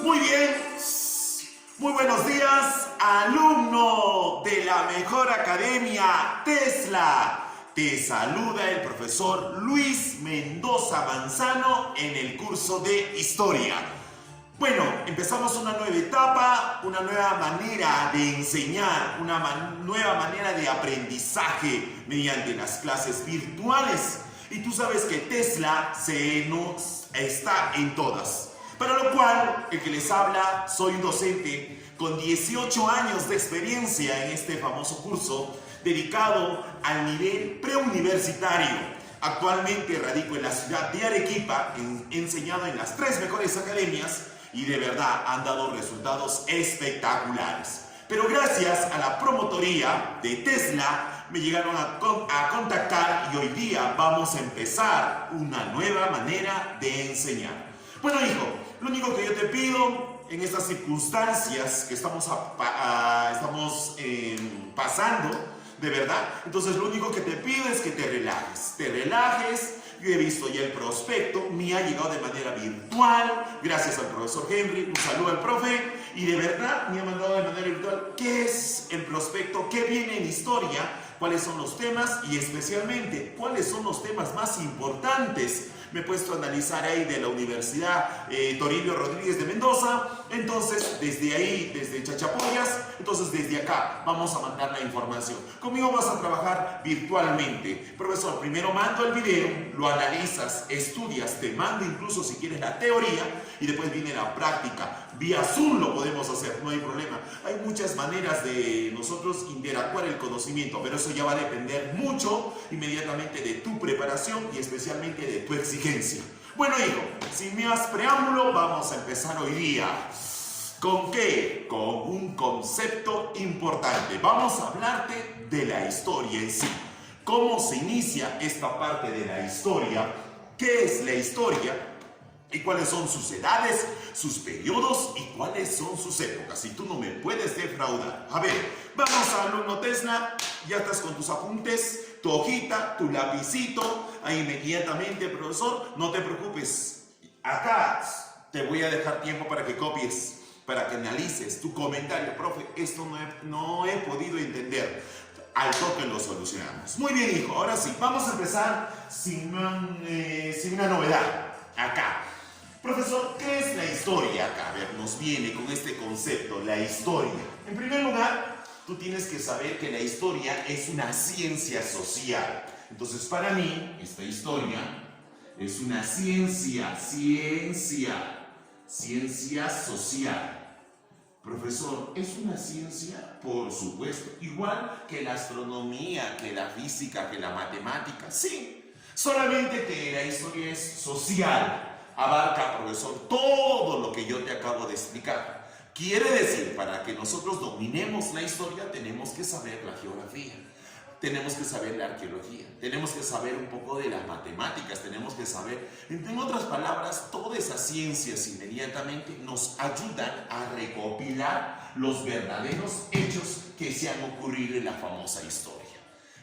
Muy bien, muy buenos días, alumno de la mejor academia Tesla. Te saluda el profesor Luis Mendoza Manzano en el curso de Historia. Bueno, empezamos una nueva etapa, una nueva manera de enseñar, una nueva manera de aprendizaje mediante las clases virtuales. Y tú sabes que Tesla está en todas. Para lo cual, el que les habla, soy un docente con 18 años de experiencia en este famoso curso dedicado al nivel preuniversitario. Actualmente radico en la ciudad de Arequipa, he enseñado en las 3 mejores academias y de verdad han dado resultados espectaculares. Pero gracias a la promotoría de Tesla me llegaron a contactar y hoy día vamos a empezar una nueva manera de enseñar. Bueno, hijo, lo único que yo te pido en estas circunstancias que estamos pasando, de verdad, entonces lo único que te pido es que te relajes. Te relajes. Yo he visto ya el prospecto, me ha llegado de manera virtual, gracias al profesor Henry, un saludo al profe, y de verdad me ha mandado de manera virtual qué es el prospecto, qué viene en historia, cuáles son los temas y especialmente cuáles son los temas más importantes. Me he puesto a analizar ahí de la Universidad Toribio Rodríguez de Mendoza. Entonces, desde ahí, desde Chachapoyas, entonces desde acá vamos a mandar la información. Conmigo vas a trabajar virtualmente. Profesor, primero mando el video, lo analizas, estudias, te mando incluso si quieres la teoría y después viene la práctica. Vía Zoom lo podemos hacer, no hay problema. Hay muchas maneras de nosotros interactuar el conocimiento, pero eso ya va a depender mucho inmediatamente de tu preparación y especialmente de tu exigencia. Bueno, hijo, sin más preámbulo, vamos a empezar hoy día. ¿Con qué? Con un concepto importante. Vamos a hablarte de la historia en sí. ¿Cómo se inicia esta parte de la historia? ¿Qué es la historia? ¿Y cuáles son sus edades, sus periodos y cuáles son sus épocas? Y tú no me puedes defraudar. A ver, vamos a alumno Tesla. Ya estás con tus apuntes, tu hojita, tu lapicito. Ahí inmediatamente, profesor, no te preocupes. Acá te voy a dejar tiempo para que copies, para que analices tu comentario. Profe, esto no he podido entender. Al toque lo solucionamos. Muy bien, hijo. Ahora sí, vamos a empezar sin una novedad. Acá. Profesor, ¿qué es la historia acá? A ver, nos viene con este concepto, la historia. En primer lugar, tú tienes que saber que la historia es una ciencia social. Entonces, para mí, esta historia es una ciencia social. Profesor, ¿es una ciencia? Por supuesto. Igual que la astronomía, que la física, que la matemática. Sí, solamente que la historia es social. Abarca, profesor, todo lo que yo te acabo de explicar. Quiere decir, para que nosotros dominemos la historia, tenemos que saber la geografía, tenemos que saber la arqueología, tenemos que saber un poco de las matemáticas, tenemos que saber, en otras palabras, todas esas ciencias inmediatamente nos ayudan a recopilar los verdaderos hechos que se han ocurrido en la famosa historia.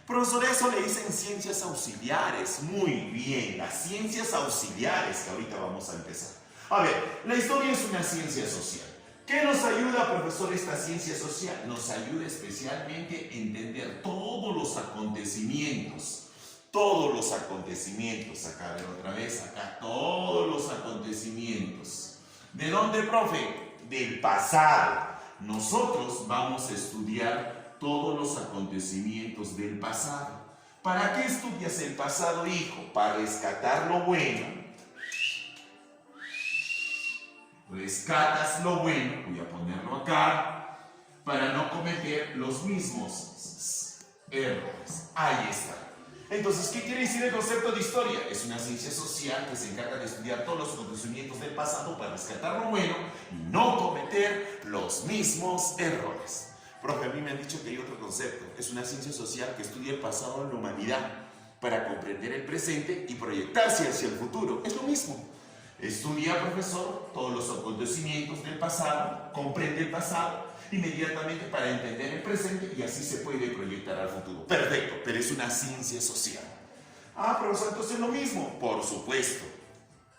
Profesor, eso le dicen ciencias auxiliares. Muy bien, las ciencias auxiliares que ahorita vamos a empezar. A ver, la historia es una ciencia social. ¿Qué nos ayuda, profesor, esta ciencia social? Nos ayuda especialmente a entender todos los acontecimientos. Acá, a ver otra vez, acá, todos los acontecimientos. ¿De dónde, profe? Del pasado. Nosotros vamos a estudiar todos los acontecimientos del pasado. ¿Para qué estudias el pasado, hijo? Para rescatar lo bueno. Rescatas lo bueno, voy a ponerlo acá, para no cometer los mismos errores. Ahí está. Entonces, ¿qué quiere decir el concepto de historia? Es una ciencia social que se encarga de estudiar todos los acontecimientos del pasado para rescatar lo bueno y no cometer los mismos errores. Profe, a mí me han dicho que hay otro concepto. Es una ciencia social que estudia el pasado de la humanidad para comprender el presente y proyectarse hacia el futuro. Es lo mismo. Estudia, profesor, todos los acontecimientos del pasado, comprende el pasado inmediatamente para entender el presente y así se puede proyectar al futuro. Perfecto, pero es una ciencia social. Ah, profesor, entonces es lo mismo. Por supuesto.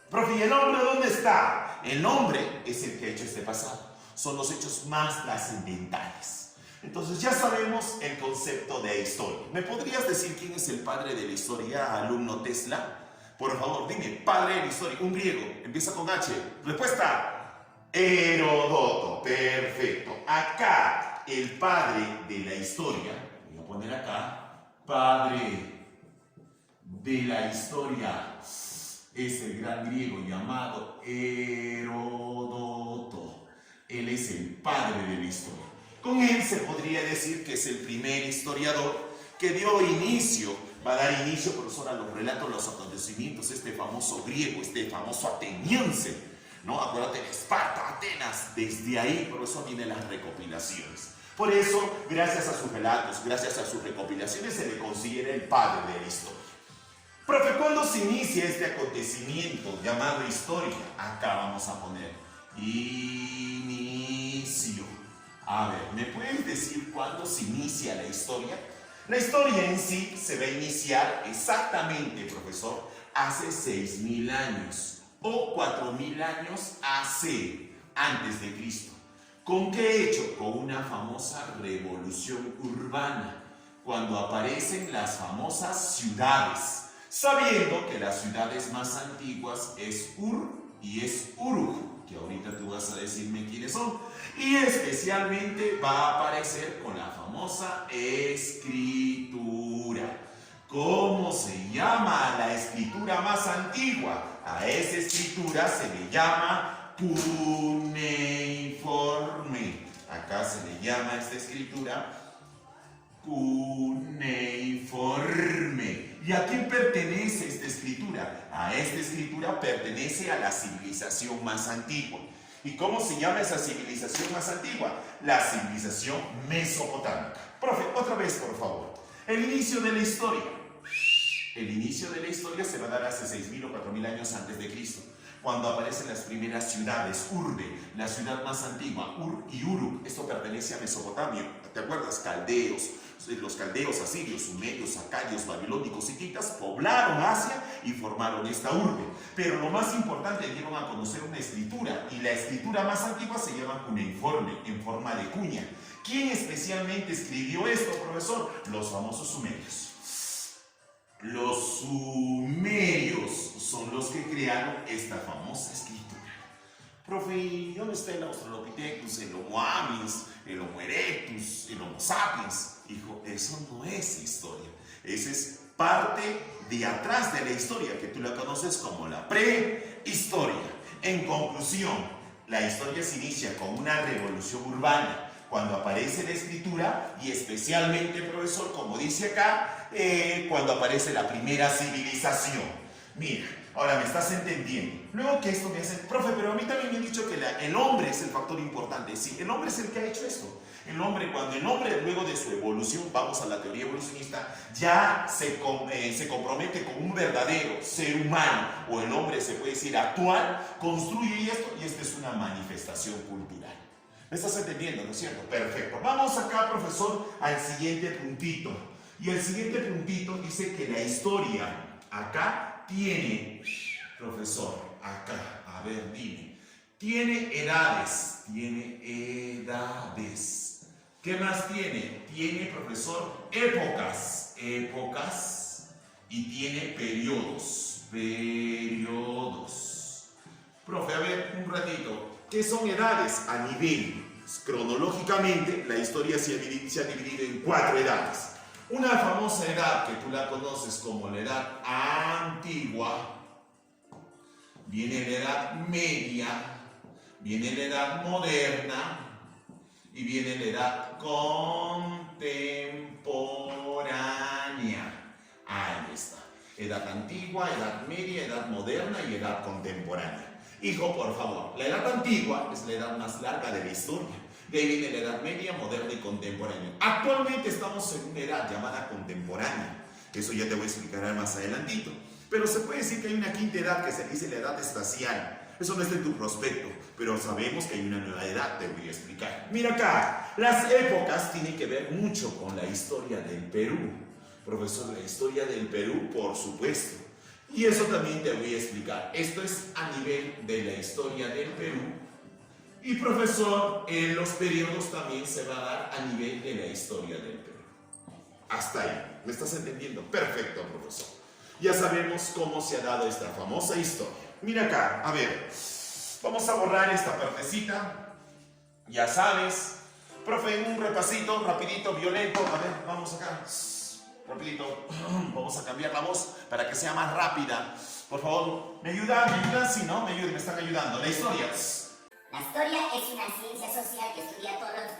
Profe, ¿y el hombre dónde está? El hombre es el que ha hecho este pasado. Son los hechos más trascendentales. Entonces ya sabemos el concepto de historia. ¿Me podrías decir quién es el padre de la historia, alumno Tesla? Por favor, dime, padre de la historia, un griego, empieza con H. Respuesta, Heródoto. Perfecto. Acá, el padre de la historia, voy a poner acá, padre de la historia, es el gran griego llamado Heródoto. Él es el padre de la historia. Con él se podría decir que es el primer historiador que dio inicio, va a dar inicio, profesor, a los relatos, los acontecimientos, este famoso griego, este famoso ateniense, ¿no? Acuérdate de Esparta, Atenas, desde ahí, profesor, vienen las recopilaciones. Por eso, gracias a sus relatos, gracias a sus recopilaciones, se le considera el padre de la historia. Profe, ¿cuándo se inicia este acontecimiento llamado historia? Acá vamos a poner inicio. A ver, ¿me puedes decir cuándo se inicia la historia? La historia en sí se va a iniciar exactamente, profesor, hace 6.000 años o 4.000 años antes de Cristo. ¿Con qué hecho? Con una famosa revolución urbana, cuando aparecen las famosas ciudades, sabiendo que las ciudades más antiguas es Ur y es Uruk, que ahorita tú vas a decirme quiénes son, y especialmente va a aparecer con la famosa escritura. ¿Cómo se llama la escritura más antigua? A esa escritura se le llama cuneiforme. Acá se le llama a esta escritura cuneiforme. ¿Y a quién pertenece esta escritura? A esta escritura pertenece a la civilización más antigua. ¿Y cómo se llama esa civilización más antigua? La civilización mesopotámica. Profe, otra vez, por favor. El inicio de la historia. El inicio de la historia se va a dar hace 6.000 o 4.000 años antes de Cristo, cuando aparecen las primeras ciudades, Urbe, la ciudad más antigua, Ur y Uruk. Esto pertenece a Mesopotamia. ¿Te acuerdas? Caldeos. Los caldeos, asirios, sumerios, acayos, babilónicos, hititas poblaron Asia y formaron esta urbe. Pero lo más importante, dieron a conocer una escritura, y la escritura más antigua se llama cuneiforme, en forma de cuña. ¿Quién especialmente escribió esto, profesor? Los famosos sumerios. Los sumerios son los que crearon esta famosa escritura. Profe, ¿y dónde está el Australopithecus, el Homo habilis, el Homo erectus, el Homo sapiens? Hijo, eso no es historia. Esa es parte de atrás de la historia, que tú la conoces como la prehistoria. En conclusión, la historia se inicia con una revolución urbana, cuando aparece la escritura, y especialmente, profesor, como dice acá, cuando aparece la primera civilización. Mira, ahora me estás entendiendo. Luego que esto me hace, profe, pero a mí también me han dicho que el hombre es el factor importante. Sí, el hombre es el que ha hecho esto. El hombre, cuando el hombre, luego de su evolución, vamos a la teoría evolucionista, ya se compromete con un verdadero ser humano, o el hombre se puede decir actual, construye esto, y esta es una manifestación cultural. ¿Me estás entendiendo, no es cierto? Perfecto. Vamos acá, profesor, al siguiente puntito. Y el siguiente puntito dice que la historia acá tiene, profesor, acá, a ver, dime, tiene edades, ¿Qué más tiene? Tiene, profesor, épocas, y tiene periodos. Profe, a ver, un ratito, ¿qué son edades? A nivel, cronológicamente, la historia se ha dividido en 4 edades. Una famosa edad que tú la conoces como la edad antigua, viene la edad media, viene la edad moderna y viene la edad contemporánea. Ahí está. Edad antigua, edad media, edad moderna y edad contemporánea. Hijo, por favor, la edad antigua es la edad más larga de la historia. De ahí viene la edad media, moderna y contemporánea. Actualmente estamos en una edad llamada contemporánea. Eso ya te voy a explicar más adelantito. Pero se puede decir que hay una quinta edad que se dice la edad espacial. Eso no está en tu prospecto, pero sabemos que hay una nueva edad, te voy a explicar. Mira acá, las épocas tienen que ver mucho con la historia del Perú. Profesor, la historia del Perú, por supuesto. Y eso también te voy a explicar. Esto es a nivel de la historia del Perú. Y profesor, en los periodos también se va a dar a nivel de la historia del Perú. Hasta ahí. ¿Me estás entendiendo? Perfecto, profesor. Ya sabemos cómo se ha dado esta famosa historia. Mira acá, a ver. Vamos a borrar esta partecita. Ya sabes. Profe, un repasito, rapidito, violento. A ver, vamos acá. Rapidito. Vamos a cambiar la voz para que sea más rápida. Por favor, ¿me ayudan? ¿Me ayudan? Sí, ¿no? Me ayudan, me están ayudando. La historia. La historia es una ciencia social que estudia todos los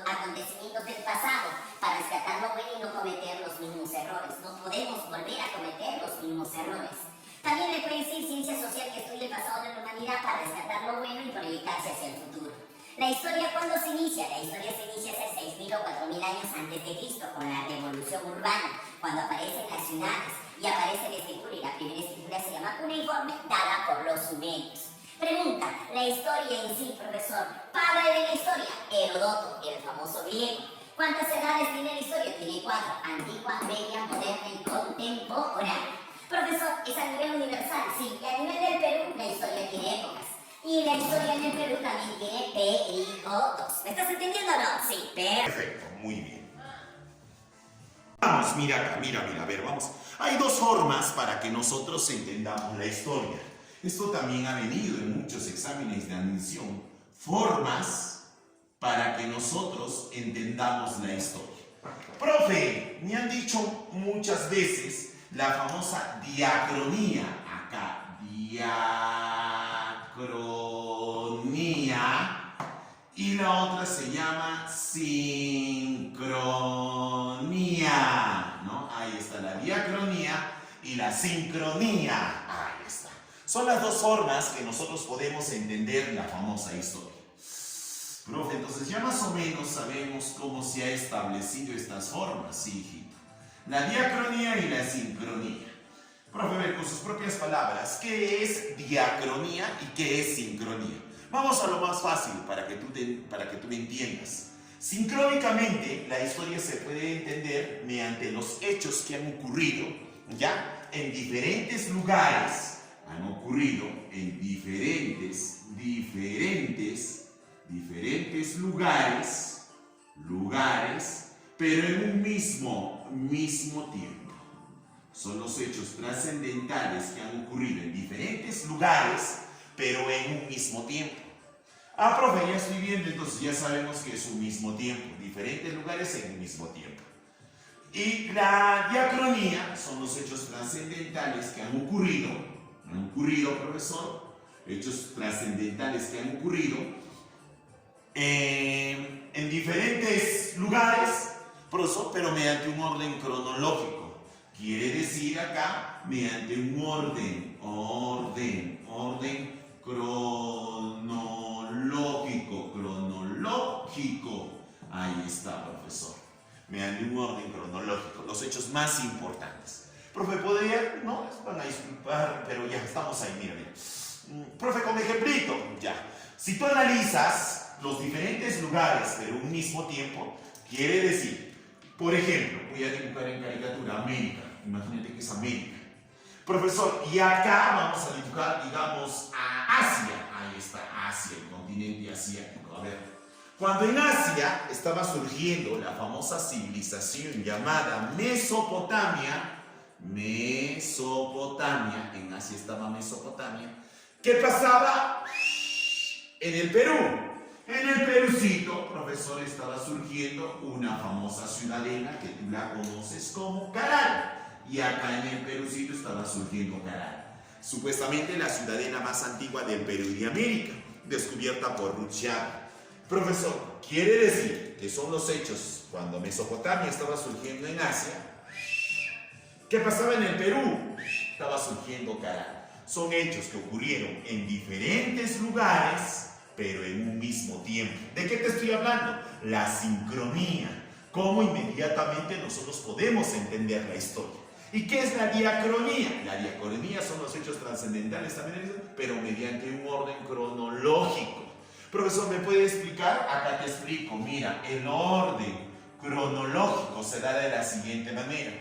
acontecimientos del pasado para rescatar lo bueno y no cometer los mismos errores. No podemos volver a cometer los mismos errores. También le puede decir ciencia social que estudia el pasado de la humanidad para rescatar lo bueno y proyectarse hacia el futuro. La historia, ¿cuándo se inicia? La historia se inicia hace 6.000 o 4.000 años antes de Cristo, con la revolución urbana, cuando aparecen las ciudades y aparece la escritura, y la primera escritura se llama cuneiforme, dada por los sumerios. Pregunta, la historia en sí, profesor. Padre de la historia, Heródoto, el famoso griego. ¿Cuántas edades tiene la historia? Tiene 4, antigua, media, moderna y contemporánea. Profesor, es a nivel universal, sí, y a nivel del Perú la historia tiene épocas. Y la historia en el Perú también tiene periodos. ¿Me estás entendiendo o no? Sí, perfecto, muy bien. Vamos, mira acá, mira, a ver, vamos. Hay dos formas para que nosotros entendamos la historia. Esto también ha venido en muchos exámenes de admisión. Formas para que nosotros entendamos la historia. Profe, me han dicho muchas veces la famosa diacronía. Acá, diacronía. Y la otra se llama sincronía, ¿no? Ahí está la diacronía y la sincronía. Ahí está. Son las dos formas que nosotros podemos entender la famosa historia. Profe, entonces ya más o menos sabemos cómo se ha establecido estas formas, sí, hijito. La diacronía y la sincronía. Profe, a ver, con sus propias palabras, ¿qué es diacronía y qué es sincronía? Vamos a lo más fácil para que tú me entiendas. Sincrónicamente, la historia se puede entender mediante los hechos que han ocurrido, ¿ya? En diferentes lugares. Han ocurrido en diferentes lugares, pero en un mismo tiempo. Son los hechos trascendentales que han ocurrido en diferentes lugares, pero en un mismo tiempo. Ah, profe, ya estoy viendo, entonces ya sabemos que es un mismo tiempo, diferentes lugares en un mismo tiempo. Y la diacronía son los hechos trascendentales que han ocurrido, profesor, hechos trascendentales que han ocurrido en diferentes lugares, profesor, pero mediante un orden cronológico. Quiere decir acá, mediante un orden cronológico. Ahí está, profesor. Mediante un orden cronológico, los hechos más importantes. Profe, ¿podría? No, van a disculpar, pero ya estamos ahí, mira. Profe, con ejemplito, ya. Si tú analizas los diferentes lugares, pero un mismo tiempo, quiere decir, por ejemplo, voy a dibujar en caricatura América. Imagínate que es América. Profesor, y acá vamos a dibujar, digamos, a Asia. Ahí está, Asia, el continente asiático. A ver. Cuando en Asia estaba surgiendo la famosa civilización llamada Mesopotamia, en Asia estaba Mesopotamia. ¿Qué pasaba? En el Perú. En el Perucito, profesor, estaba surgiendo una famosa ciudadela que tú la conoces como Caral. Y acá en el Perucito estaba surgiendo Caral. Supuestamente la ciudadela más antigua del Perú y de América, descubierta por Ruchiaga. Profesor, quiere decir que son los hechos cuando Mesopotamia estaba surgiendo en Asia. ¿Qué pasaba en el Perú? Estaba surgiendo Caral. Son hechos que ocurrieron en diferentes lugares, pero en un mismo tiempo. ¿De qué te estoy hablando? La sincronía. Cómo inmediatamente nosotros podemos entender la historia. ¿Y qué es la diacronía? La diacronía son los hechos trascendentales también, pero mediante un orden cronológico. Profesor, ¿me puede explicar? Acá te explico. Mira, el orden cronológico se da de la siguiente manera.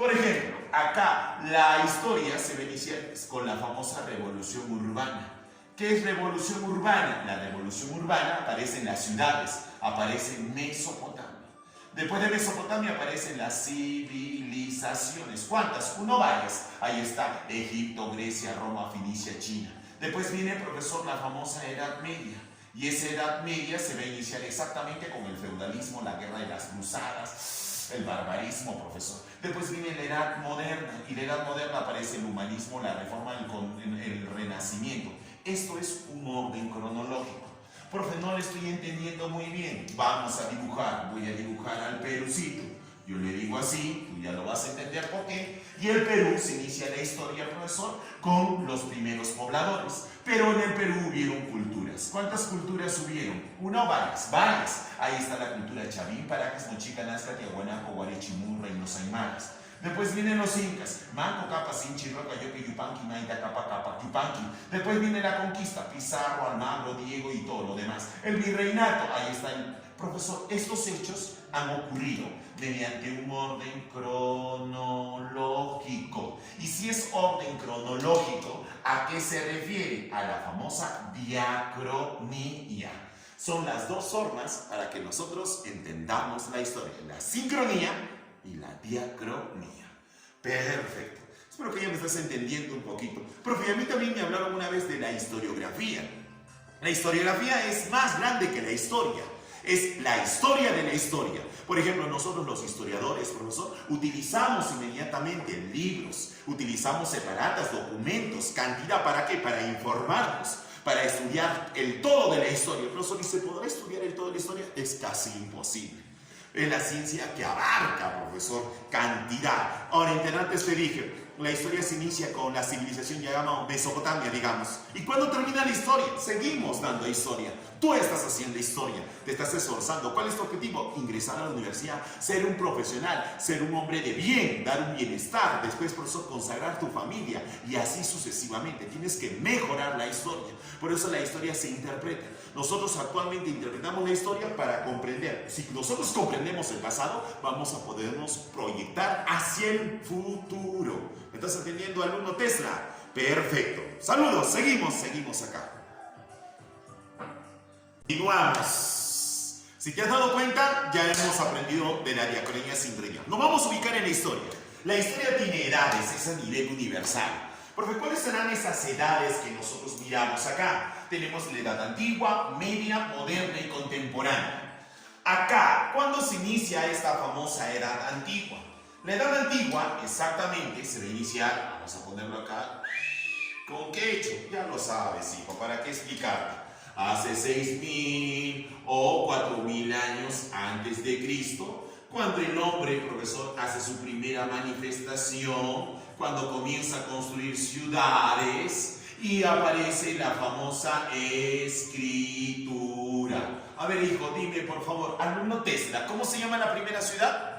Por ejemplo, acá la historia se va a iniciar con la famosa revolución urbana. ¿Qué es revolución urbana? La revolución urbana aparece en las ciudades, aparece en Mesopotamia. Después de Mesopotamia aparecen las civilizaciones. ¿Cuántas? Varias. Ahí está Egipto, Grecia, Roma, Fenicia, China. Después viene, profesor, la famosa Edad Media. Y esa Edad Media se va a iniciar exactamente con el feudalismo, la guerra de las cruzadas, el barbarismo, profesor. Después viene la Edad Moderna, y en la Edad Moderna aparece el humanismo, la reforma, el renacimiento. Esto es un orden cronológico. Profe, no lo estoy entendiendo muy bien. Vamos a dibujar. Voy a dibujar al Perucito. Yo le digo así, tú ya lo vas a entender por qué. Y el Perú se inicia la historia, profesor, con los primeros pobladores. Pero en el Perú hubieron culturas. ¿Cuántas culturas hubieron? Una o varias. Varias. Ahí está la cultura Chavín, Paracas, Mochica, Nazca, Tiahuanaco, Guarechimú, Reinos Aymaras. Después vienen los incas, Manco, Capa, Sinchi, Roca, Yoque, Yupanqui, Maita, Capa, Capa, Yupanqui. Después viene la conquista, Pizarro, Almagro, Diego y todo lo demás. El virreinato, ahí está el profesor. Estos hechos han ocurrido mediante un orden cronológico. Y si es orden cronológico, ¿a qué se refiere? A la famosa diacronía. Son las dos formas para que nosotros entendamos la historia. La sincronía y la diacronía. Perfecto. Espero que ya me estás entendiendo un poquito. Profe, a mí también me hablaron una vez de la historiografía. La historiografía es más grande que la historia. Es la historia de la historia. Por ejemplo, nosotros los historiadores, profesor, utilizamos inmediatamente libros, utilizamos separatas, documentos, cantidad, ¿para qué? Para informarnos, para estudiar el todo de la historia. Profesor, ¿y se podrá estudiar el todo de la historia? Es casi imposible. Es la ciencia que abarca, profesor, cantidad. Ahora, antes te dije, la historia se inicia con la civilización llamada Mesopotamia, digamos. ¿Y cuándo termina la historia? Seguimos dando historia. Tú estás haciendo historia, te estás esforzando. ¿Cuál es tu objetivo? Ingresar a la universidad, ser un profesional, ser un hombre de bien, dar un bienestar. Después, profesor, consagrar tu familia y así sucesivamente. Tienes que mejorar la historia. Por eso la historia se interpreta. Nosotros actualmente interpretamos la historia para comprender. Si nosotros comprendemos el pasado, vamos a podernos proyectar hacia el futuro. ¿Me estás entendiendo, alumno Tesla? Perfecto. Saludos, seguimos acá. Continuamos. Si te has dado cuenta, ya hemos aprendido de la diacronía sincronía. Nos vamos a ubicar en la historia. La historia tiene edades, es a nivel universal. Profe, ¿cuáles serán esas edades que nosotros miramos acá? Tenemos la edad antigua, media, moderna y contemporánea. Acá, ¿cuándo se inicia esta famosa edad antigua? La edad antigua, exactamente, se va a iniciar, vamos a ponerlo acá, ¿con qué hecho? Ya lo sabes, hijo, ¿para qué explicarte? Hace 6.000 o 4.000 años antes de Cristo, cuando el hombre, profesor, hace su primera manifestación, cuando comienza a construir ciudades y aparece la famosa escritura. A ver, hijo, dime, por favor, alumno Tesla, ¿cómo se llama la primera ciudad?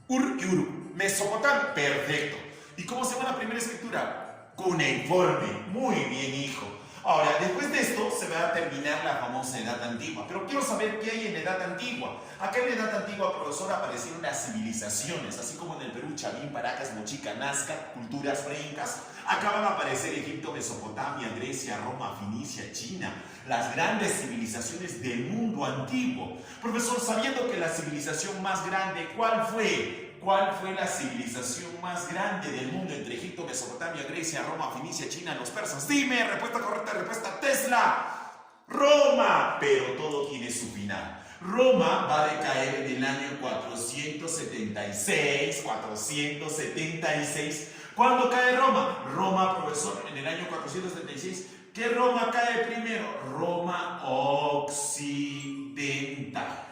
Ur y Uru. Mesopotamia. Perfecto. ¿Y cómo se llama la primera escritura? Cuneiforme. Muy bien, hijo. Ahora, después de esto se va a terminar la famosa Edad Antigua. Pero quiero saber qué hay en la Edad Antigua. Acá en la Edad Antigua, profesor, aparecieron las civilizaciones, así como en el Perú, Chavín, Paracas, Mochica, Nazca, culturas preincas. Acá van a aparecer Egipto, Mesopotamia, Grecia, Roma, Fenicia, China, las grandes civilizaciones del mundo antiguo. Profesor, sabiendo que la civilización más grande, ¿cuál fue? ¿Cuál fue la civilización más grande del mundo entre Egipto, Mesopotamia, Grecia, Roma, Fenicia, China, los persas? Dime, respuesta correcta, respuesta Tesla. Roma. Pero todo tiene su final. Roma va a decaer en el año 476. ¿Cuándo cae Roma? Roma, profesor, en el año 476. ¿Qué Roma cae primero? Roma occidental.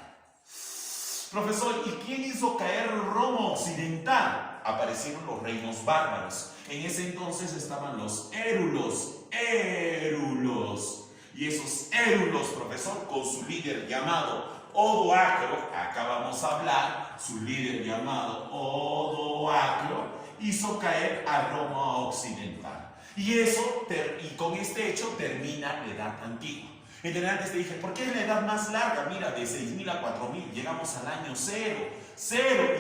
Profesor, ¿y quién hizo caer Roma occidental? Aparecieron los reinos bárbaros. En ese entonces estaban los érulos. Y esos érulos, profesor, con su líder llamado Odoacro, acá vamos a hablar, su líder llamado Odoacro, hizo caer a Roma occidental. Y con este hecho termina la Edad Antigua. Antes te dije, ¿por qué es la edad más larga? Mira, de 6.000 a 4.000, llegamos al año 0,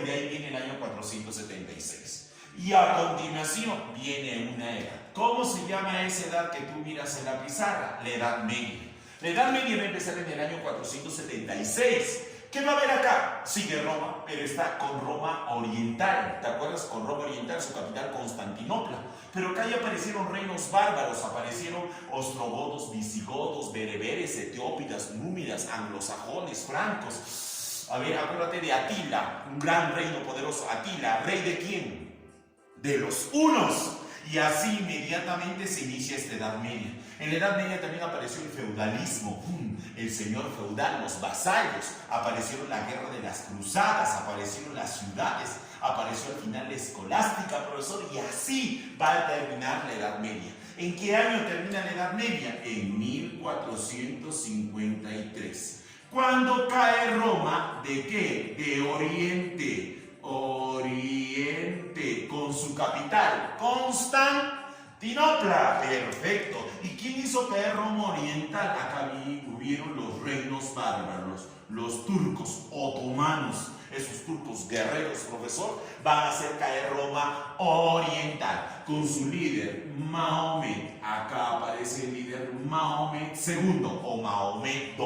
y de ahí viene el año 476. Y a continuación viene una edad. ¿Cómo se llama esa edad que tú miras en la pizarra? La Edad Media. La Edad Media va a empezar en el año 476. ¿Qué va a haber acá? Sigue Roma, pero está con Roma Oriental. ¿Te acuerdas? Con Roma Oriental, su capital Constantinopla. Pero acá ya aparecieron reinos bárbaros, aparecieron ostrogodos, visigodos, bereberes, etiópidas, númidas, anglosajones, francos. A ver, acuérdate de Atila, un gran reino poderoso. Atila, ¿rey de quién? De los hunos. Y así inmediatamente se inicia esta Edad Media. En la Edad Media también apareció el feudalismo, el señor feudal, los vasallos, aparecieron la guerra de las cruzadas, aparecieron las ciudades, apareció al final la escolástica, profesor, y así va a terminar la Edad Media. ¿En qué año termina la Edad Media? En 1453. ¿Cuándo cae Roma? ¿De qué? De Oriente. Oriente, con su capital, Constantinopla. Perfecto. ¿Y quién hizo caer Roma Oriental? Acá hubieron los reinos bárbaros, los turcos otomanos. Esos turcos guerreros, profesor, van a hacer caer Roma Oriental con su líder Mahomet. Acá aparece el líder Mahomet II o Mahomet II.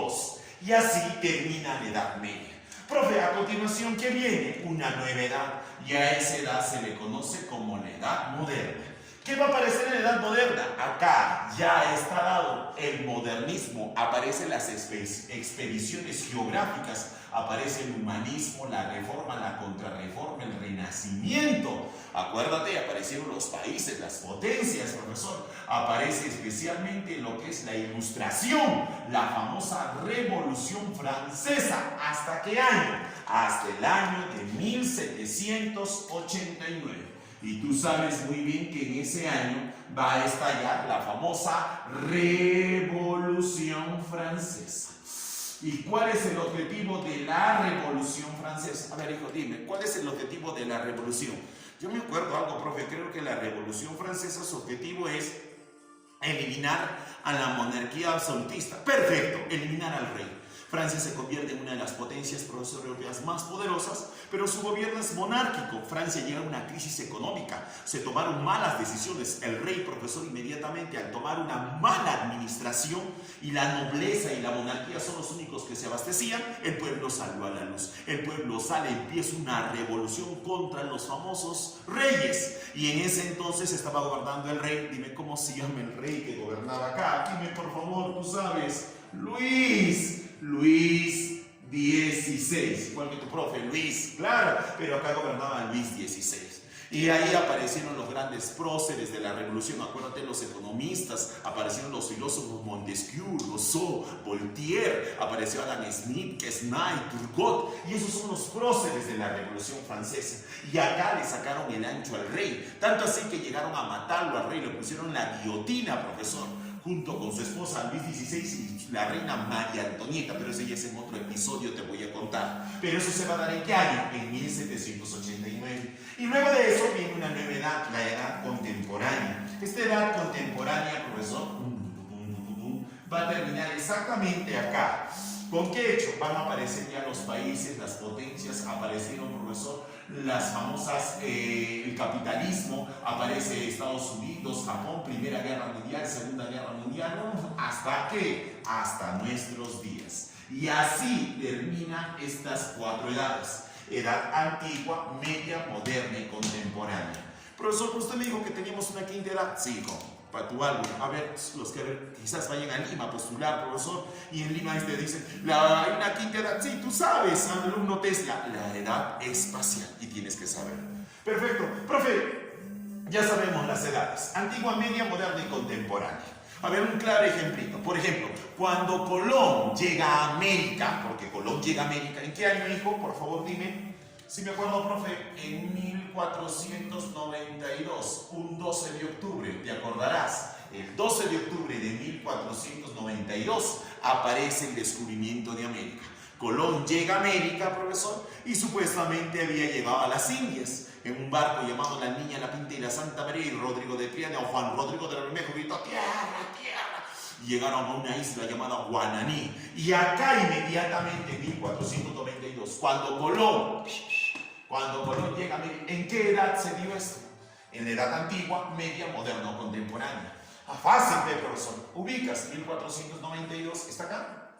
Y así termina la Edad Media. Profe, a continuación, ¿qué viene? Una nueva edad, y a esa edad se le conoce como la Edad Moderna. ¿Qué va a aparecer en la Edad Moderna? Acá ya está dado el modernismo, aparecen las expediciones geográficas, aparece el humanismo, la reforma, la contrarreforma, el renacimiento. Acuérdate, aparecieron los países, las potencias, profesor. Aparece especialmente lo que es la Ilustración, la famosa Revolución Francesa. ¿Hasta qué año? Hasta el año de 1789. Y tú sabes muy bien que en ese año va a estallar la famosa Revolución Francesa. ¿Y cuál es el objetivo de la Revolución Francesa? A ver, hijo, dime, ¿cuál es el objetivo de la revolución? Yo me acuerdo algo, profe, creo que la Revolución Francesa, su objetivo es eliminar a la monarquía absolutista. Perfecto, eliminar al rey. Francia se convierte en una de las potencias europeas más poderosas, pero su gobierno es monárquico. Francia llega a una crisis económica, se tomaron malas decisiones. El rey, profesor, inmediatamente al tomar una mala administración, y la nobleza y la monarquía son los únicos que se abastecían, el pueblo salió a la luz. El pueblo sale, empieza una revolución contra los famosos reyes. Y en ese entonces estaba gobernando el rey. Dime cómo se llama el rey que gobernaba acá. Dime, por favor, tú sabes. Luis XVI, igual que tu profe, Luis, claro, pero acá gobernaba Luis XVI. Y ahí aparecieron los grandes próceres de la revolución. Acuérdate, los economistas, aparecieron los filósofos Montesquieu, Rousseau, Voltaire, apareció Adam Smith, Quesnay, Turgot, y esos son los próceres de la revolución francesa. Y acá le sacaron el ancho al rey, tanto así que llegaron a matarlo al rey, le pusieron la guillotina, profesor, junto con su esposa Luis XVI y la reina María Antonieta, pero ese ya es en otro episodio, te voy a contar. Pero eso se va a dar ¿en qué año? En 1789. Y luego de eso viene una nueva edad, la edad contemporánea. Esta edad contemporánea, profesor, va a terminar exactamente acá. ¿Con qué hecho? Van a aparecer ya los países, las potencias, aparecieron, profesor, las famosas, el capitalismo, aparece Estados Unidos, Japón, Primera Guerra Mundial, Segunda Guerra Mundial, ¿hasta qué? Hasta nuestros días. Y así terminan estas cuatro edades: edad antigua, media, moderna y contemporánea. Profesor, usted me dijo que teníamos una quinta edad. Sí, hijo, para tu álbum. A ver, los que quizás vayan a Lima a postular, profesor, y en Lima dicen, hay una quinta edad. Sí, tú sabes, alumno Tesla, la edad espacial, y tienes que saber. Perfecto. Profe, ya sabemos las edades: antigua, media, moderna y contemporánea. A ver, un claro ejemplito. Por ejemplo, cuando Colón llega a América, porque Colón llega a América, ¿en qué año, hijo? Por favor, dime. Si me acuerdo, profe, en 1492, un 12 de octubre, te acordarás, el 12 de octubre de 1492 aparece el descubrimiento de América. Colón llega a América, profesor, y supuestamente había llegado a las Indias en un barco llamado La Niña, la Pinta y la Santa María, y Rodrigo de Triana o Juan Rodrigo de Bermejo gritó: ¡tierra, tierra! llegaron a una isla llamada Guananí. Y acá inmediatamente en 1492, cuando Colón llega, ¿en qué edad se dio esto? En la edad antigua, media, moderna o contemporánea. Fácil, profesor. Ubicas 1492, ¿está acá?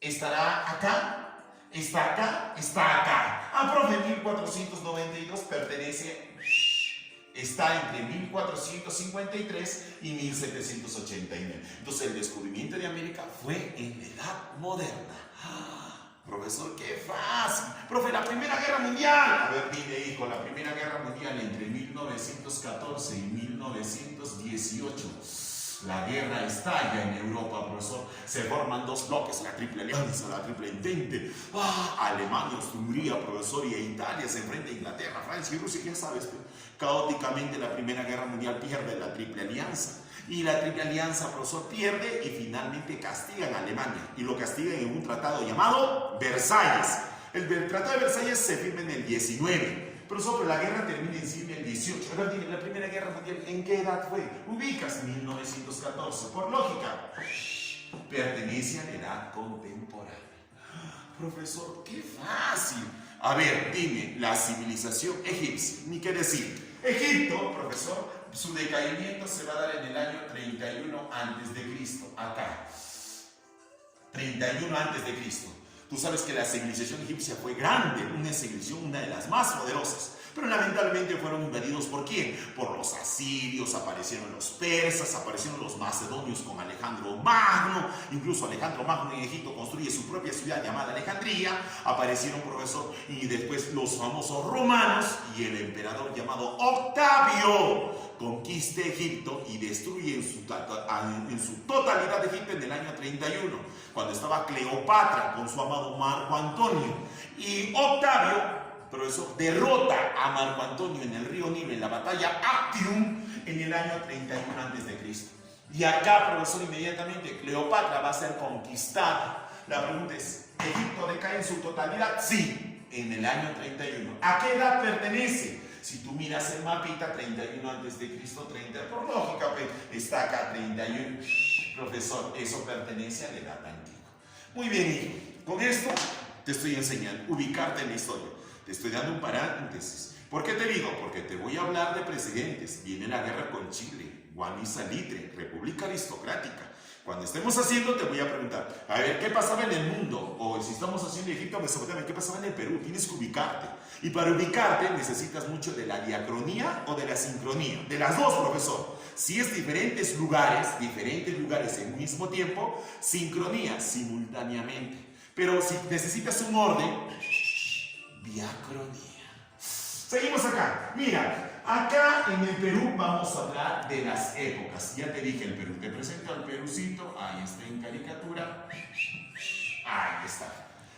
¿Estará acá? ¿Está acá? ¿Está acá? Profe, 1492 pertenece, está entre 1453 y 1789. Entonces el descubrimiento de América fue en la edad moderna. Profesor, qué fácil. Profe, la Primera Guerra Mundial. A ver, dime, hijo, la Primera Guerra Mundial entre 1914 y 1918. La guerra estalla en Europa, profesor. Se forman dos bloques, la Triple Alianza, la Triple Entente. Alemania, Hungría, profesor, y Italia se enfrenta a Inglaterra, Francia y Rusia, ya sabes. Caóticamente la Primera Guerra Mundial pierde la Triple Alianza. Y la Triple Alianza, profesor, pierde y finalmente castigan a Alemania. Y lo castigan en un tratado llamado Versalles. El Tratado de Versalles se firma en el 19. Profesor, la guerra termina en sí en el 18. A ver, dime, la Primera Guerra Mundial, ¿en qué edad fue? Ubicas 1914. Por lógica, pertenece a la edad contemporánea. Profesor, qué fácil. A ver, dime, la civilización egipcia, ni qué decir. Egipto, profesor, su decaimiento se va a dar en el año 31 a.C. Acá. 31 a.C. Tú sabes que la civilización egipcia fue grande, una civilización, una de las más poderosas. Pero lamentablemente fueron invadidos ¿por quién? Por los asirios, aparecieron los persas, aparecieron los macedonios con Alejandro Magno. Incluso Alejandro Magno en Egipto construye su propia ciudad llamada Alejandría. Aparecieron, profesor, y después los famosos romanos y el emperador llamado Octavio conquista Egipto y destruye en su totalidad Egipto en el año 31, cuando estaba Cleopatra con su amado Marco Antonio. Y Octavio, profesor, derrota a Marco Antonio en el río Nilo en la batalla Actium en el año 31 a.C. Y acá, profesor, inmediatamente Cleopatra va a ser conquistada. La pregunta es, ¿Egipto decae en su totalidad? Sí, en el año 31. ¿A qué edad pertenece? Si tú miras el mapita, 31 a.C., 30, por lógica, pues, está acá 31. Profesor, eso pertenece a la edad antigua. Muy bien, hijo. Con esto te estoy enseñando, ubicarte en la historia. Te estoy dando un paréntesis. ¿Por qué te digo? Porque te voy a hablar de presidentes. Viene la guerra con Chile, Guani Salitre, República Aristocrática. Cuando estemos haciendo, te voy a preguntar, a ver, ¿qué pasaba en el mundo? O si estamos haciendo Egipto, Mesopotamia, ¿qué pasaba en el Perú? Tienes que ubicarte. Y para ubicarte necesitas mucho de la diacronía o de la sincronía. De las dos, profesor. Si es diferentes lugares en un mismo tiempo, sincronía, simultáneamente. Pero si necesitas un orden, diacronía. Seguimos acá. Mira, acá en el Perú vamos a hablar de las épocas. Ya te dije el Perú. Te presento al Perucito. Ahí está en caricatura. Ahí está.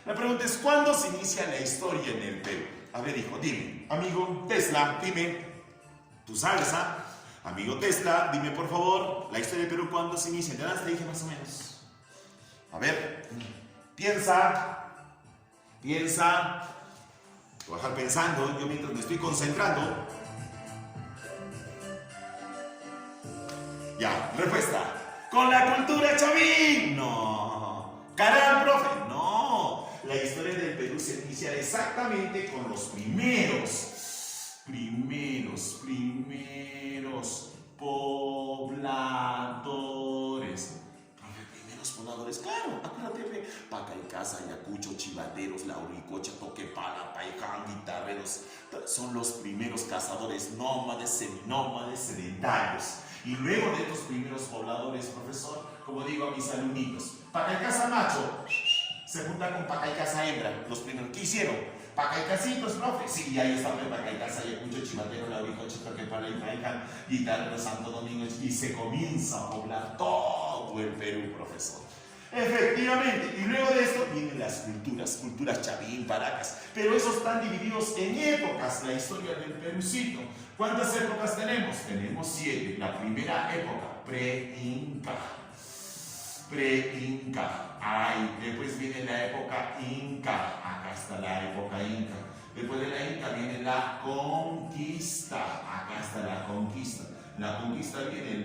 La pregunta es, ¿cuándo se inicia la historia en el Perú? A ver, hijo, dime. Amigo Tesla, dime. Tu salsa. Amigo Tesla, dime por favor, la historia del Perú, ¿cuándo se inicia? Ya te dije más o menos. A ver, piensa. Voy a dejar pensando, yo mientras me estoy concentrando. Ya, respuesta. ¿Con la cultura chavín? No. ¿Caral, profe? No. La historia del Perú se inicia exactamente con los primeros pobladores. Primeros pobladores, claro, acuérdate, Pacaycasa, Ayacucho, Chivateros, Lauricocha, Toquepala, Paiján, guitarreros, son los primeros cazadores nómades, seminómades, sedentarios. Y luego de estos primeros pobladores, profesor, como digo a mis alumnitos, Pacaycasa macho se junta con Pacaycasa hembra, los primeros. ¿Qué hicieron? Pacaycasitos, profe. Sí, ahí está Pacaycasa, Ayacucho, Chivatero, Lauricocha, Toquepala, Paiján, guitarreros, Santo Domingo, y se comienza a poblar todo el Perú, profesor. Efectivamente, y luego de esto vienen las culturas Chavín, Paracas, pero esos están divididos en épocas, la historia del Perucito. ¿Cuántas épocas tenemos? Tenemos 7. La primera época, pre-inca. Después viene la época inca, acá está la época inca. Después de la inca viene la conquista, acá está la conquista. La conquista viene el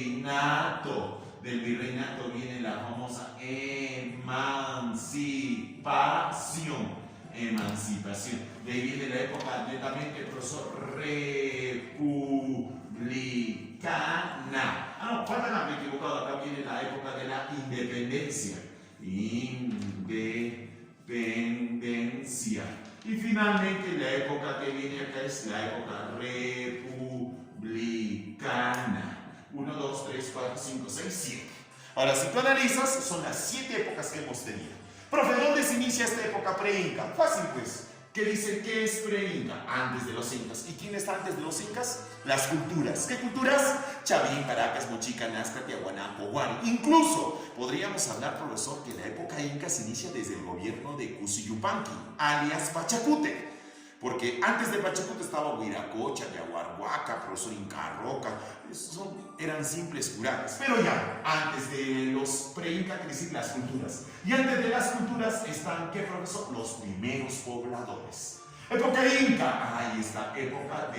virreinato. del virreinato viene la famosa emancipación. Emancipación. De ahí viene la época netamente, profesor, republicana. Ah, no, falta, me he equivocado, acá viene la época de la independencia. Independencia. Y finalmente la época que viene acá es la época republicana. 1, 2, 3, 4, 5, 6, 7. Ahora, si tú analizas, son las 7 épocas que hemos tenido. Profe, ¿dónde se inicia esta época pre-inca? Fácil, pues. ¿Qué dice que es pre-inca? Antes de los incas. ¿Y quién está antes de los incas? Las culturas. ¿Qué culturas? Chavín, Paracas, Mochica, Nazca, Tiahuanaco, Huari. Incluso podríamos hablar, profesor, que la época inca se inicia desde el gobierno de Cusiyupanqui, alias Pachacútec. Porque antes de Pachacútec estaba Huiracocha, Yaguarhuaca, profesor Inca Roca, eran simples curadas. Pero ya, antes de los pre-inca, quiere decir las culturas. Y antes de las culturas están, ¿qué, profesor? Los primeros pobladores. Época inca, ahí está, época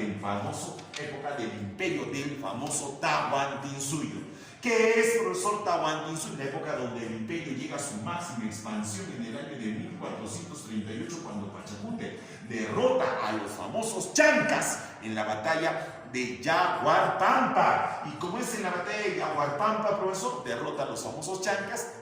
del imperio del famoso Tahuantinsuyo. ¿Qué es, profesor, Tahuantinsuyo? La época donde el imperio llega a su máxima expansión en el año de 1438, cuando Pachacútec derrota a los famosos chancas en la batalla de Yaguarpampa. Y como es en la batalla de Yaguarpampa, profesor, derrota a los famosos chancas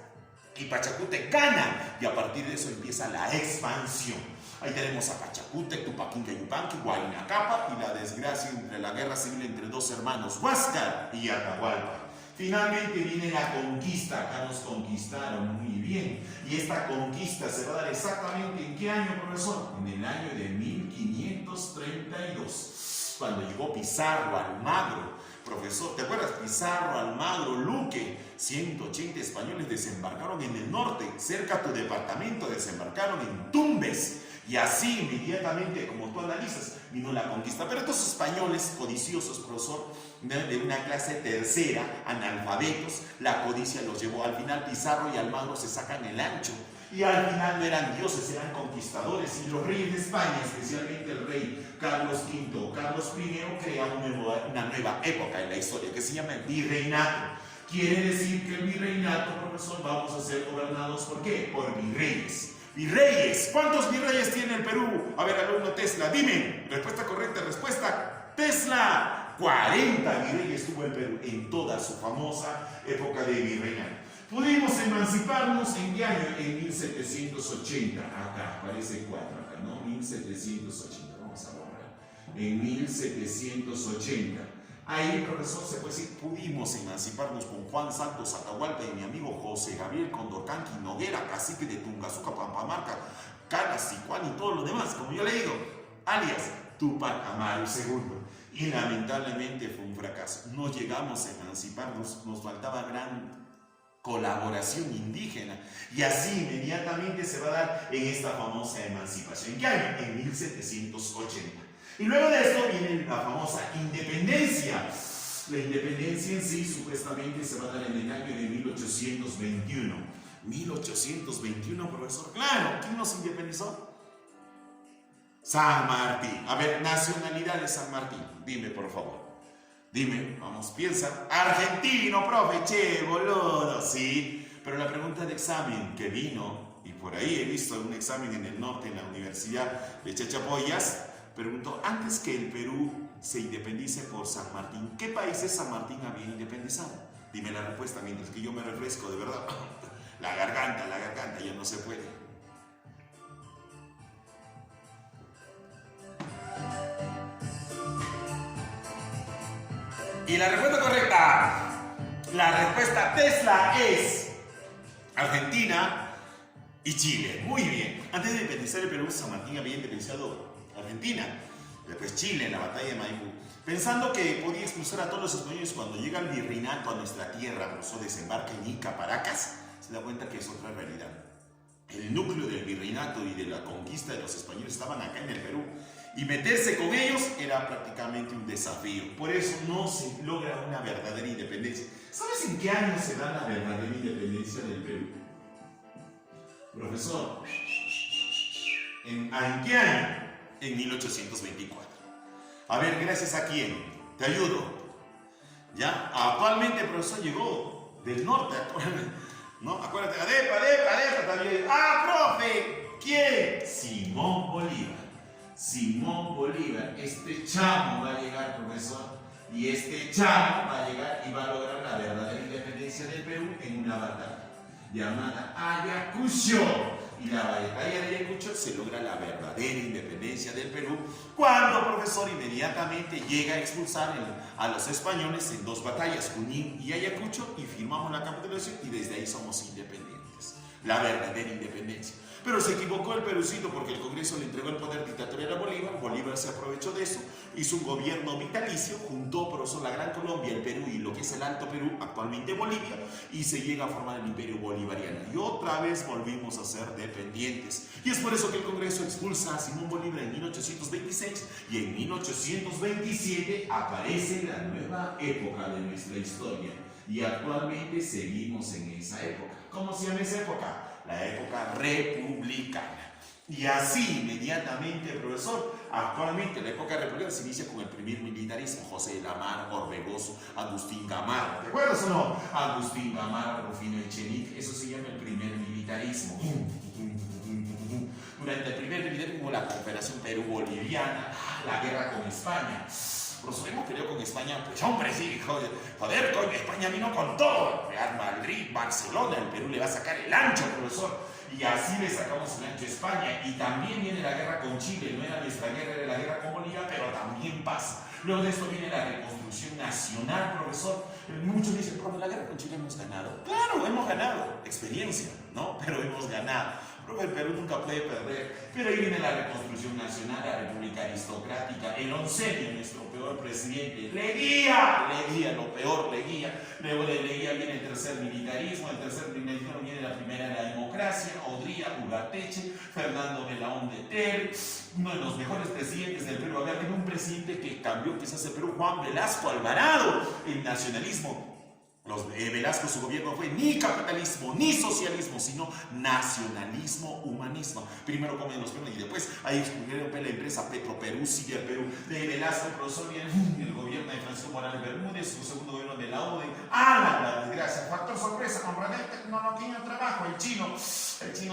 y Pachacútec gana. Y a partir de eso empieza la expansión. Ahí tenemos a Pachacútec, Tupaquinca Yupanqui, Huayna Capa y la desgracia entre la guerra civil entre dos hermanos, Huáscar y Atahualpa. Finalmente viene la conquista, acá nos conquistaron muy bien. Y esta conquista se va a dar exactamente ¿en qué año, profesor? En el año de 1532, cuando llegó Pizarro Almagro. Profesor, ¿te acuerdas? Pizarro, Almagro, Luque, 180 españoles desembarcaron en el norte, cerca a tu departamento, desembarcaron en Tumbes. Y así inmediatamente, como tú analizas, vino la conquista. Pero estos españoles codiciosos, profesor, de una clase tercera, analfabetos, la codicia los llevó. Al final Pizarro y Almagro se sacan el ancho. Y al final no eran dioses, eran conquistadores. Y los reyes de España, especialmente el rey Carlos V o Carlos I, crea una nueva época en la historia que se llama el virreinato. Quiere decir que el virreinato, profesor, vamos a ser gobernados ¿por qué? Por virreyes. Virreyes. ¿Cuántos virreyes tiene el Perú? A ver, alumno Tesla, dime. Respuesta correcta, respuesta Tesla. 40 virreyes tuvo el Perú en toda su famosa época de virreinato. Pudimos emanciparnos ¿en qué año? En 1780. Acá, aparece 4 acá, ¿no? 1780, vamos a borrar. En 1780. Ahí, profesor, se puede decir, pudimos emanciparnos con Juan Santos Atahualpa y mi amigo José Gabriel Condorcanqui Noguera, cacique de Tungazuca, Pampamarca, Canas, Sicuán y todo lo demás, como yo le digo, alias Tupac Amaru II. Y lamentablemente fue un fracaso. No llegamos a emanciparnos, nos faltaba gran colaboración indígena. Y así inmediatamente se va a dar en esta famosa emancipación. ¿En qué año? En 1780. Y luego de esto viene la famosa independencia. La independencia en sí supuestamente se va a dar en el año de 1821. 1821, profesor. Claro, ¿quién nos independizó? San Martín. A ver, nacionalidad de San Martín. Dime, por favor. Dime, vamos, piensa. Argentino, profe, che, boludo. Sí, pero la pregunta de examen que vino, y por ahí he visto un examen en el norte, en la Universidad de Chachapoyas, preguntó, antes que el Perú se independice por San Martín, ¿qué países San Martín había independizado? Dime la respuesta mientras que yo me refresco, de verdad. La garganta, ya no se puede. Y la respuesta correcta, la respuesta Tesla es Argentina y Chile. Muy bien. Antes de independizar el Perú, San Martín había independizado Argentina, después Chile en la batalla de Maipú, pensando que podía expulsar a todos los españoles. Cuando llega el virreinato a nuestra tierra, por eso desembarca en Ica, Paracas, se da cuenta que es otra realidad. El núcleo del virreinato y de la conquista de los españoles estaban acá en el Perú, y meterse con ellos era prácticamente un desafío. Por eso no se logra una verdadera independencia. ¿Sabes en qué año se da la verdadera independencia del Perú? Profesor, ¿en qué año? En 1824. A ver, ¿gracias a quién? Te ayudo. ¿Ya? Actualmente, profesor, llegó del norte, ¿no? Acuérdate, adepa, también. ¡Ah, profe! ¿Quién? Simón Bolívar. Simón Bolívar, este chamo va a llegar, profesor, y este chamo va a llegar y va a lograr la verdadera independencia del Perú en una batalla llamada Ayacucho. Y la batalla de Ayacucho se logra la verdadera independencia del Perú cuando, profesor, inmediatamente llega a expulsar a los españoles en dos batallas, Junín y Ayacucho, y firmamos la capitulación y desde ahí somos independientes. La verdadera independencia. Pero se equivocó el Perucito porque el Congreso le entregó el poder dictatorial a Bolívar. Bolívar se aprovechó de eso, hizo un gobierno vitalicio, juntó por eso la Gran Colombia, el Perú y lo que es el Alto Perú, actualmente Bolivia, y se llega a formar el Imperio Bolivariano. Y otra vez volvimos a ser dependientes. Y es por eso que el Congreso expulsa a Simón Bolívar en 1826 y en 1827 aparece la nueva época de nuestra historia. Y actualmente seguimos en esa época. ¿Cómo se llama esa época? La época republicana. Y así inmediatamente, profesor, actualmente la época republicana se inicia con el primer militarismo, José de la Marca, Orbegoso, Agustín Gamarra. ¿Te acuerdas o no? Agustín Gamarra, Rufino Echenique, eso se llama el primer militarismo. Durante el primer militarismo, la Confederación Perú-Boliviana, la guerra con España. Profesor, hemos peleado con España, pues hombre, sí, joder, coño, España vino con todo. Real Madrid, Barcelona, el Perú le va a sacar el ancho, profesor. Y así le sacamos el ancho a España. Y también viene la guerra con Chile, no era nuestra guerra, era la guerra con Bolivia, pero también pasa. Luego de esto viene la reconstrucción nacional, profesor. Muchos dicen, profe, ¿la guerra con Chile hemos ganado? Claro, hemos ganado. Experiencia, ¿no? Pero hemos ganado. Profe, el Perú nunca puede perder. Pero ahí viene la reconstrucción nacional, la república aristocrática, el oncenio, nuestro peor presidente, Leguía, lo peor, Leguía. Luego de Leguía viene el tercer militarismo, el tercer militarismo viene la primera de la democracia, Odría, Ugarteche, Fernando Belaúnde Terry, uno de los mejores presidentes del Perú. Había tenido un presidente que cambió quizás el Perú, Juan Velasco Alvarado, el nacionalismo. Velasco, su gobierno fue ni capitalismo ni socialismo, sino nacionalismo, humanismo. Primero comen los peruanos y después ahí excluyeron la empresa Petroperú, sigue el Perú. De Velasco, el profesor, viene el gobierno de Francisco Morales Bermúdez, su segundo gobierno de la ODE. La desgracia! Factor sorpresa, comprador tecnología, trabajo. El chino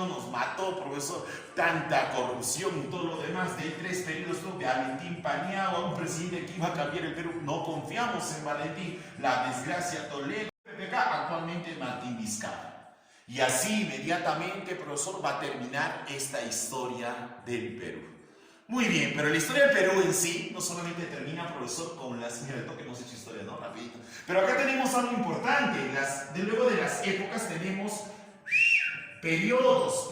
nos mató, profesor. Tanta corrupción y todo lo demás. De 3 periodos de Valentín Paniagua, un presidente que iba a cambiar el Perú. No confiamos en Valentín. La desgracia, Toledo. Actualmente Martín Vizcarra. Y así inmediatamente, profesor, va a terminar esta historia del Perú. Muy bien, pero la historia del Perú en sí no solamente termina, profesor, con la señora de toque, hemos hecho historia, ¿no? Rapidito. Pero acá tenemos algo importante. Luego de las épocas tenemos periodos.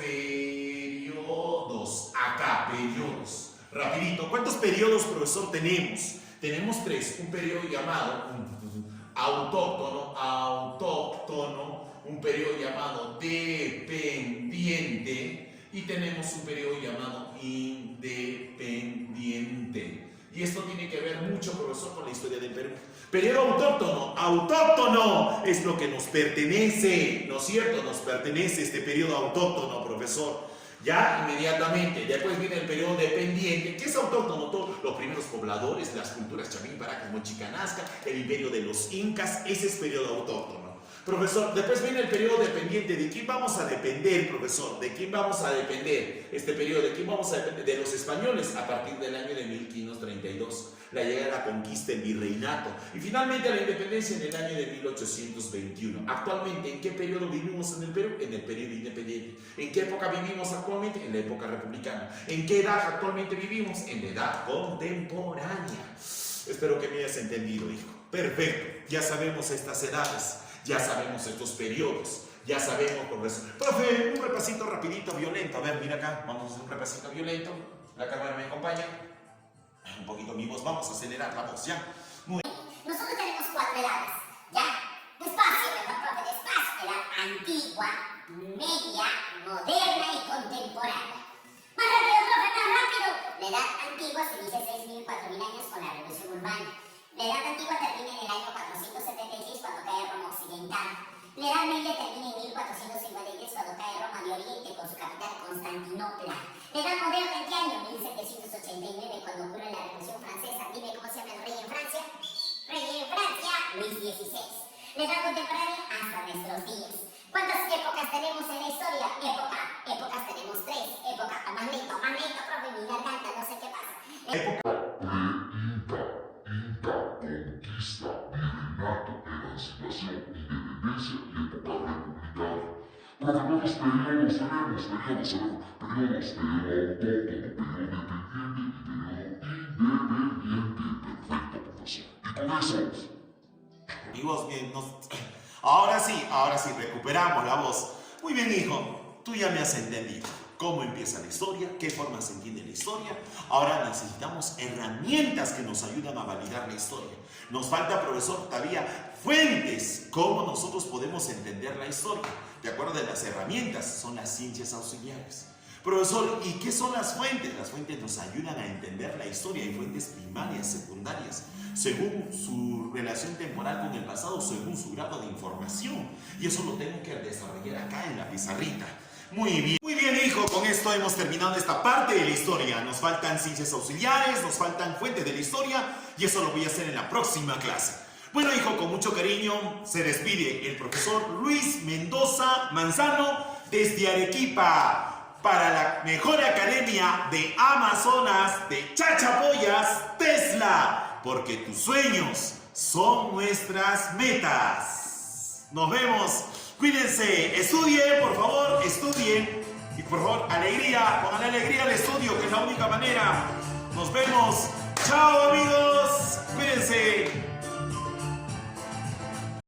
Acá, periodos. Rapidito. ¿Cuántos periodos, profesor, tenemos? Tenemos 3. Un periodo llamado autóctono, un periodo llamado dependiente y tenemos un periodo llamado independiente. Y esto tiene que ver mucho, profesor, con la historia del Perú. Periodo autóctono es lo que nos pertenece, ¿no es cierto? Nos pertenece este periodo autóctono, profesor. Ya inmediatamente, después viene el periodo dependiente. ¿Qué es autóctono? Todos los primeros pobladores, las culturas Chamín, Paracas, Mochicanasca, el imperio de los incas, ese es periodo autóctono. Profesor, después viene el periodo dependiente. ¿De quién vamos a depender, profesor? ¿De quién vamos a depender? Este periodo, ¿de quién vamos a depender? De los españoles a partir del año de 1532. La llegada a la conquista, el virreinato. Y finalmente la independencia en el año de 1821. Actualmente, ¿en qué periodo vivimos en el Perú? En el periodo independiente. ¿En qué época vivimos actualmente? En la época republicana. ¿En qué edad actualmente vivimos? En la edad contemporánea. Espero que me hayas entendido, hijo. Perfecto. Ya sabemos estas edades. Ya sabemos estos periodos, ya sabemos, profesor. Profe, un repasito rapidito, violento. A ver, mira acá, vamos a hacer un repasito violento. La cámara me acompaña. Un poquito mi voz, vamos a acelerar la voz, ¿ya? Muy bien. Nosotros tenemos 4 edades, ¿ya? Despacio, mejor, profe, despacio. Edad antigua, media, moderna y contemporánea. Más rápido, profe, más rápido. La edad antigua se inicia 6.000, 4.000 años con la revolución urbana. La edad antigua termina en el año 476 cuando cae Roma Occidental. La edad media termina en 1453 cuando cae Roma de Oriente con su capital Constantinopla. La edad moderna, ¿en qué año? 1789 cuando ocurre la Revolución Francesa. Dime cómo se llama el rey en Francia. Rey en Francia, Luis XVI. desde la contemporánea hasta nuestros días. ¿Cuántas épocas tenemos en la historia? Épocas tenemos 3. Época, más lento, profe, mi garganta, no sé qué pasa. Pre-Inca, Inca, conquista, virreinato, emancipación, independencia y época republicana. Profe, ¿cuántos periodos tenemos? Periodo autóctono, periodo independiente y periodo independiente. Perfecto, profesor. Y con eso... Amigos, bien, ahora sí, recuperamos la voz. Muy bien, hijo, tú ya me has entendido cómo empieza la historia, qué forma se entiende la historia. Ahora necesitamos herramientas que nos ayudan a validar la historia. Nos falta, profesor, todavía fuentes, cómo nosotros podemos entender la historia. De acuerdo de las herramientas, son las ciencias auxiliares. Profesor, ¿y qué son las fuentes? Las fuentes nos ayudan a entender la historia. Hay fuentes primarias, secundarias, según su relación temporal con el pasado, según su grado de información. Y eso lo tengo que desarrollar acá en la pizarrita. Muy bien, hijo, con esto hemos terminado esta parte de la historia. Nos faltan ciencias auxiliares, nos faltan fuentes de la historia, y eso lo voy a hacer en la próxima clase. Bueno, hijo, con mucho cariño se despide el profesor Luis Mendoza Manzano desde Arequipa, para la mejor academia de Amazonas de Chachapoyas, Tesla, porque tus sueños son nuestras metas. Nos vemos, cuídense, estudien, por favor, estudien, y por favor, alegría, pongan alegría al estudio, que es la única manera. Nos vemos, chao amigos, cuídense.